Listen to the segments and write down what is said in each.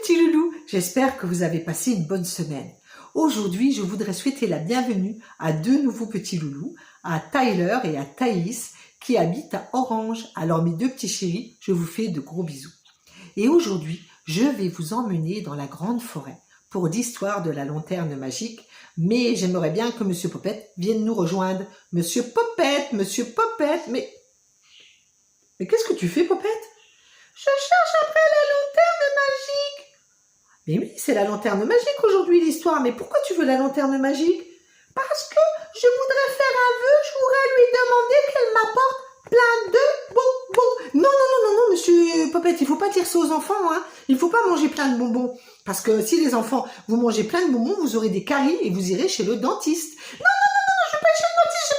petits loulous, j'espère que vous avez passé une bonne semaine. Aujourd'hui, je voudrais souhaiter la bienvenue à deux nouveaux petits loulous, à Tyler et à Thaïs, qui habitent à Orange. Alors mes deux petits chéris, je vous fais de gros bisous. Et aujourd'hui, je vais vous emmener dans la grande forêt pour l'histoire de la lanterne magique, mais j'aimerais bien que Monsieur Popette vienne nous rejoindre. Monsieur Popette, mais qu'est-ce que tu fais, Popette? Je cherche après la lanterne magique. Mais oui, c'est la lanterne magique aujourd'hui l'histoire, mais pourquoi tu veux la lanterne magique? Parce que je voudrais faire un vœu, je voudrais lui demander qu'elle m'apporte plein de bonbons. Non, Monsieur Popette, il faut pas dire ça aux enfants, hein. Il faut pas manger plein de bonbons. Parce que si les enfants, vous mangez plein de bonbons, vous aurez des caries et vous irez chez le dentiste. Non, je vais pas chez le dentiste,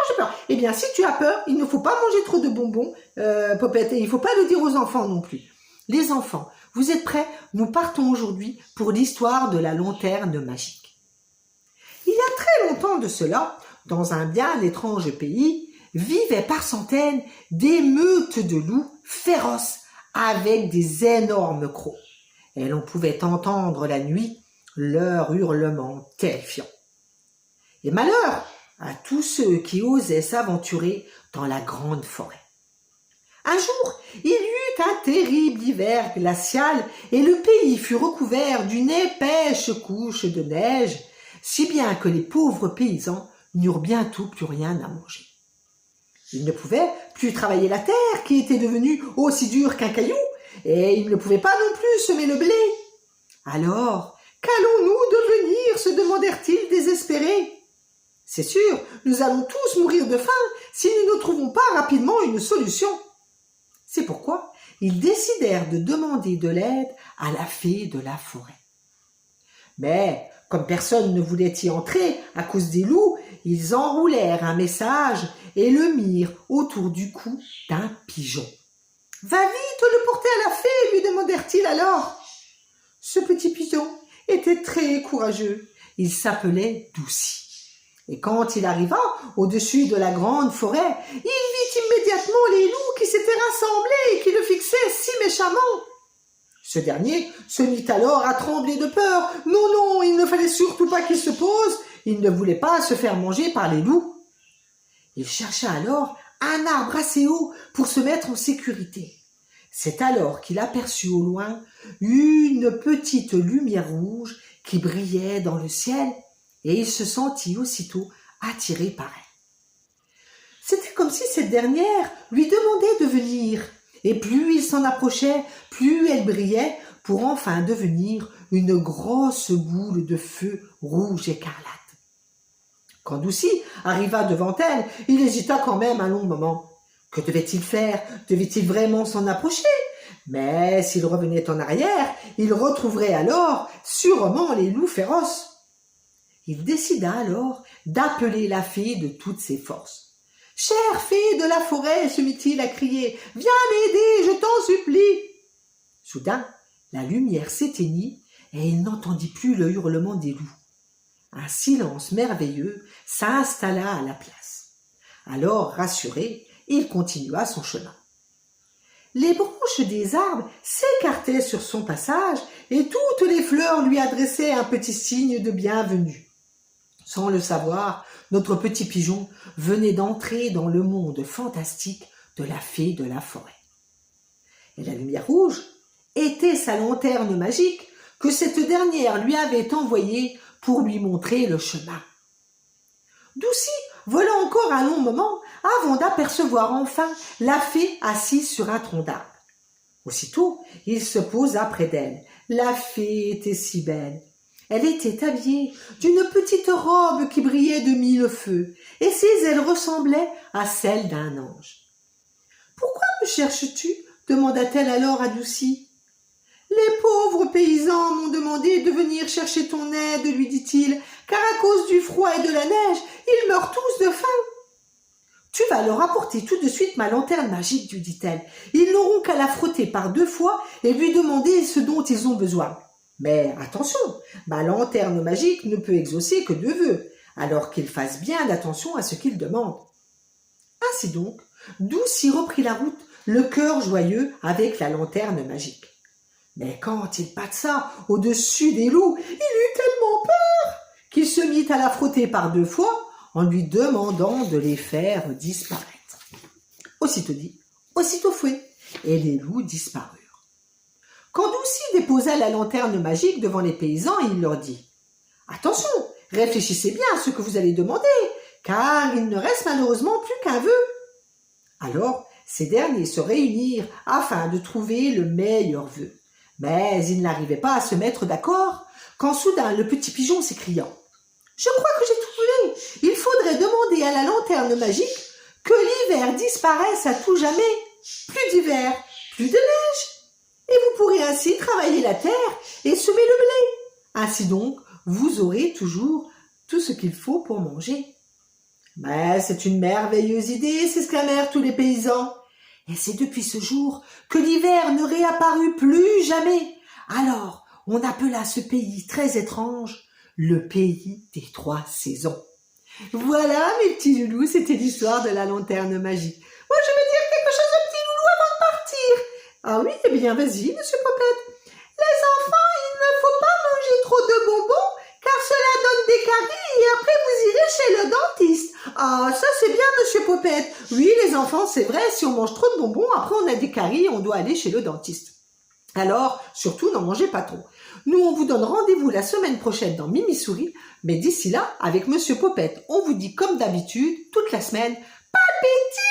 j'ai peur. Eh bien, si tu as peur, il ne faut pas manger trop de bonbons, Popette, et il ne faut pas le dire aux enfants non plus. Les enfants, vous êtes prêts? Nous partons aujourd'hui pour l'histoire de la lanterne magique. Il y a très longtemps de cela, dans un bien étrange pays, vivaient par centaines des meutes de loups féroces avec des énormes crocs. Et l'on pouvait entendre la nuit leurs hurlements terrifiants. Et malheur à tous ceux qui osaient s'aventurer dans la grande forêt. Un jour, il y eut un terrible hiver glacial et le pays fut recouvert d'une épaisse couche de neige, si bien que les pauvres paysans n'eurent bientôt plus rien à manger. Ils ne pouvaient plus travailler la terre qui était devenue aussi dure qu'un caillou, et ils ne pouvaient pas non plus semer le blé. Alors, qu'allons-nous devenir, se demandèrent-ils désespérés. C'est sûr, nous allons tous mourir de faim si nous ne trouvons pas rapidement une solution. C'est pourquoi ils décidèrent de demander de l'aide à la fée de la forêt. Mais, comme personne ne voulait y entrer à cause des loups, ils enroulèrent un message et le mirent autour du cou d'un pigeon. « Va vite le porter à la fée, lui demandèrent-ils alors. Ce petit pigeon était très courageux. Il s'appelait Douci. Et quand il arriva au-dessus de la grande forêt, il vit immédiatement les loups qui s'étaient rassemblés et qui le fixaient si méchamment. Ce dernier se mit alors à trembler de peur. Non, il ne fallait surtout pas qu'il se pose. Il ne voulait pas se faire manger par les loups. Il chercha alors un arbre assez haut pour se mettre en sécurité. C'est alors qu'il aperçut au loin une petite lumière rouge qui brillait dans le ciel et il se sentit aussitôt attiré par elle. C'était comme si cette dernière lui demandait de venir, et plus il s'en approchait, plus elle brillait pour enfin devenir une grosse boule de feu rouge écarlate. Quand Douci arriva devant elle, il hésita quand même un long moment. Que devait-il faire? Devait-il vraiment s'en approcher? Mais s'il revenait en arrière, il retrouverait alors sûrement les loups féroces. Il décida alors d'appeler la fée de toutes ses forces. « Chère fée de la forêt, se mit-il à crier, viens m'aider, je t'en supplie. » Soudain, la lumière s'éteignit et il n'entendit plus le hurlement des loups. Un silence merveilleux s'installa à la place. Alors, rassuré, il continua son chemin. Les branches des arbres s'écartaient sur son passage et toutes les fleurs lui adressaient un petit signe de bienvenue. Sans le savoir, notre petit pigeon venait d'entrer dans le monde fantastique de la fée de la forêt. Et la lumière rouge était sa lanterne magique que cette dernière lui avait envoyée pour lui montrer le chemin. Douci vola encore un long moment avant d'apercevoir enfin la fée assise sur un tronc d'arbre. Aussitôt, il se posa près d'elle. La fée était si belle. Elle était habillée d'une petite robe qui brillait de mille feux, et ses ailes ressemblaient à celles d'un ange. « Pourquoi me cherches-tu » demanda-t-elle alors à Douci. « Les pauvres paysans m'ont demandé de venir chercher ton aide, lui dit-il, car à cause du froid et de la neige, ils meurent tous de faim. »« Tu vas leur apporter tout de suite ma lanterne magique, lui dit-elle. Ils n'auront qu'à la frotter par 2 fois et lui demander ce dont ils ont besoin. Mais attention, ma lanterne magique ne peut exaucer que 2 vœux, alors qu'ils fassent bien attention à ce qu'ils demandent. » Ainsi donc, Douci reprit la route, le cœur joyeux avec la lanterne magique. Mais quand il passa au-dessus des loups, il eut tellement peur qu'il se mit à la frotter par 2 fois en lui demandant de les faire disparaître. Aussitôt dit, aussitôt fait, et les loups disparurent. Quand Doucy déposa la lanterne magique devant les paysans, il leur dit « Attention, réfléchissez bien à ce que vous allez demander, car il ne reste malheureusement plus qu'un vœu. » Alors, ces derniers se réunirent afin de trouver le meilleur vœu. Mais ils n'arrivaient pas à se mettre d'accord, quand soudain le petit pigeon s'écria « Je crois que j'ai trouvé. Il faudrait demander à la lanterne magique que l'hiver disparaisse à tout jamais. Plus d'hiver, plus de neige. Et vous pourrez ainsi travailler la terre et semer le blé. Ainsi donc, vous aurez toujours tout ce qu'il faut pour manger. » Mais c'est une merveilleuse idée, s'exclamèrent tous les paysans. Et c'est depuis ce jour que l'hiver ne réapparut plus jamais. Alors, on appela ce pays très étrange le pays des 3 saisons. Voilà, mes petits loulous, c'était l'histoire de la lanterne magique. Moi, je vais dire quelque chose aux petits loulous avant de partir. Ah oui, eh bien, vas-y, monsieur Popette. Les enfants, il ne faut pas manger trop de bonbons, car cela donne des caries et après vous irez chez le dentiste. Ah, ça c'est bien, monsieur Popette. Oui, les enfants, c'est vrai, si on mange trop de bonbons, après on a des caries et on doit aller chez le dentiste. Alors, surtout, n'en mangez pas trop. Nous, on vous donne rendez-vous la semaine prochaine dans Mimi Souris, mais d'ici là, avec monsieur Popette, on vous dit comme d'habitude, toute la semaine, pas de bêtises!